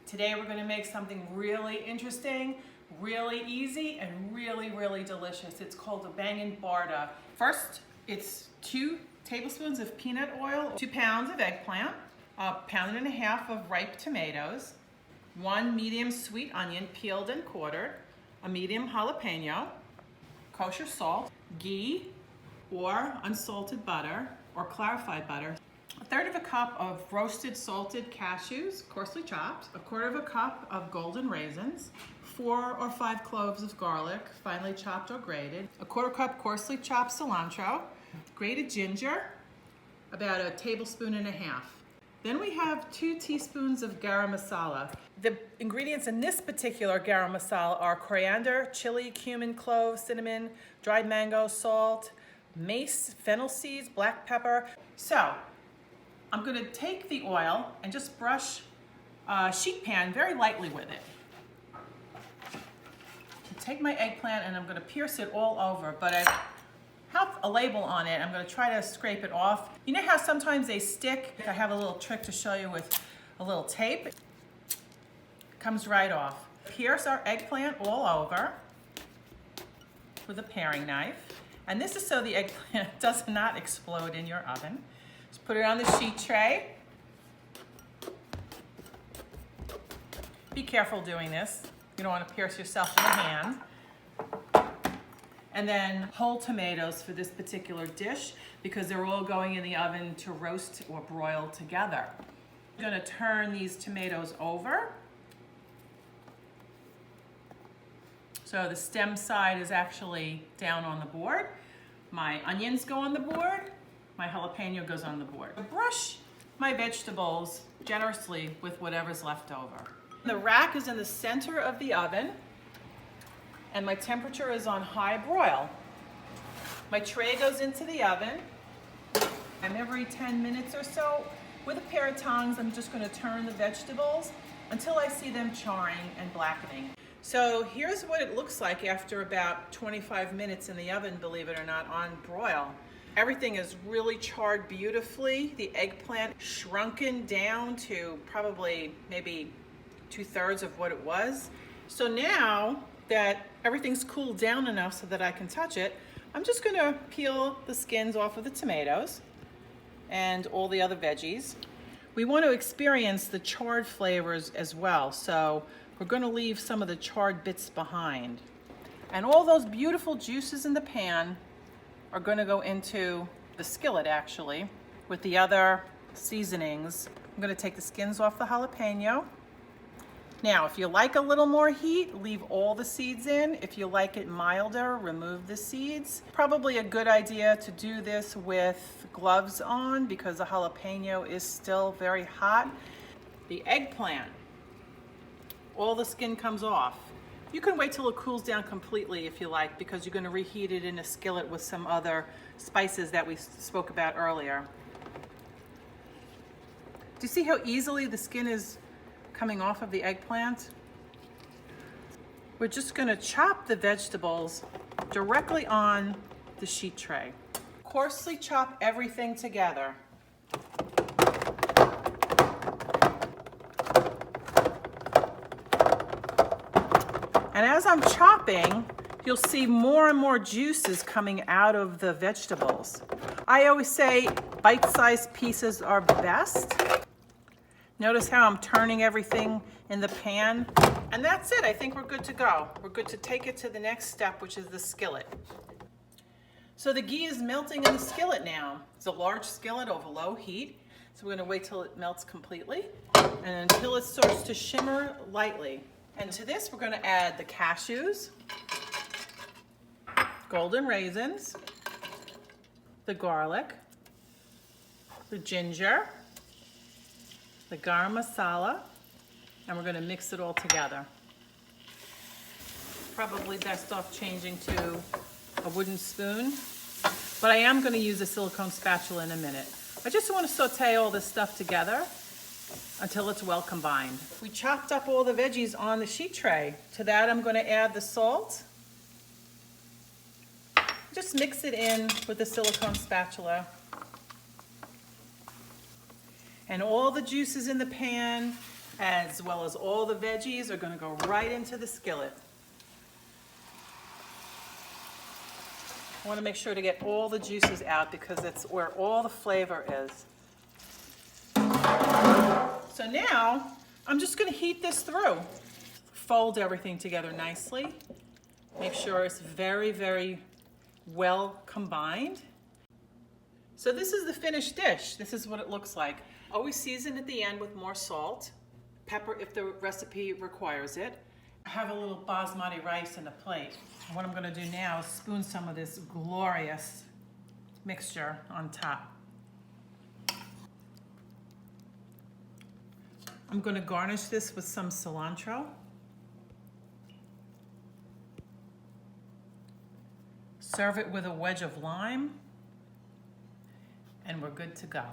Today we're going to make something really interesting, really easy, and really, really delicious. It's called a Baingan Bharta. First, it's 2 tablespoons of peanut oil, 2 pounds of eggplant, 1.5 pounds of ripe tomatoes, 1 medium sweet onion peeled and quartered, a medium jalapeno, kosher salt, ghee or unsalted butter or clarified butter, 1/3 cup of roasted salted cashews, coarsely chopped, 1/4 cup of golden raisins, 4 or 5 cloves of garlic, finely chopped or grated, 1/4 cup coarsely chopped cilantro, grated ginger, about 1.5 tablespoons. Then we have 2 teaspoons of garam masala. The ingredients in this particular garam masala are coriander, chili, cumin, cloves, cinnamon, dried mango, salt, mace, fennel seeds, black pepper. So I'm going to take the oil and just brush a sheet pan very lightly with it. Take my eggplant and I'm going to pierce it all over, but I have a label on it. I'm going to try to scrape it off. You know how sometimes they stick? I have a little trick to show you with a little tape. It comes right off. Pierce our eggplant all over with a paring knife. And this is so the eggplant does not explode in your oven. Just put it on the sheet tray. Be careful doing this. You don't want to pierce yourself in the hand. And then whole tomatoes for this particular dish because they're all going in the oven to roast or broil together. I'm going to turn these tomatoes over. So the stem side is actually down on the board. My onions go on the board. My jalapeno goes on the board. I brush my vegetables generously with whatever's left over. The rack is in the center of the oven and my temperature is on high broil. My tray goes into the oven and every 10 minutes or so with a pair of tongs I'm just going to turn the vegetables until I see them charring and blackening. So here's what it looks like after about 25 minutes in the oven, believe it or not, on broil. Everything is really charred beautifully. The eggplant shrunken down to probably maybe 2/3 of what it was. So now that everything's cooled down enough so that I can touch it, I'm just gonna peel the skins off of the tomatoes and all the other veggies. We want to experience the charred flavors as well, so we're gonna leave some of the charred bits behind. And all those beautiful juices in the pan are gonna go into the skillet actually with the other seasonings. I'm gonna take the skins off the jalapeno. Now, if you like a little more heat, leave all the seeds in. If you like it milder, remove the seeds. Probably a good idea to do this with gloves on because the jalapeno is still very hot. The eggplant, all the skin comes off. You can wait till it cools down completely if you like because you're going to reheat it in a skillet with some other spices that we spoke about earlier. Do you see how easily the skin is coming off of the eggplant? We're just going to chop the vegetables directly on the sheet tray. Coarsely chop everything together. And as I'm chopping, you'll see more and more juices coming out of the vegetables. I always say bite-sized pieces are best. Notice how I'm turning everything in the pan. And that's it. I think we're good to go. We're good to take it to the next step, which is the skillet. So the ghee is melting in the skillet now. It's a large skillet over low heat. So we're going to wait till it melts completely and until it starts to shimmer lightly. And to this, we're going to add the cashews, golden raisins, the garlic, the ginger, the garam masala, and we're going to mix it all together. Probably best off changing to a wooden spoon, but I am going to use a silicone spatula in a minute. I just want to saute all this stuff together until it's well combined. We chopped up all the veggies on the sheet tray. To that I'm going to add the salt. Just mix it in with the silicone spatula. And all the juices in the pan, as well as all the veggies are gonna go right into the skillet. I wanna make sure to get all the juices out because it's where all the flavor is. So now, I'm just gonna heat this through. Fold everything together nicely. Make sure it's very, very well combined. So this is the finished dish. This is what it looks like. Always season at the end with more salt, pepper if the recipe requires it. I have a little basmati rice in a plate. And what I'm gonna do now is spoon some of this glorious mixture on top. I'm gonna garnish this with some cilantro. Serve it with a wedge of lime, and we're good to go.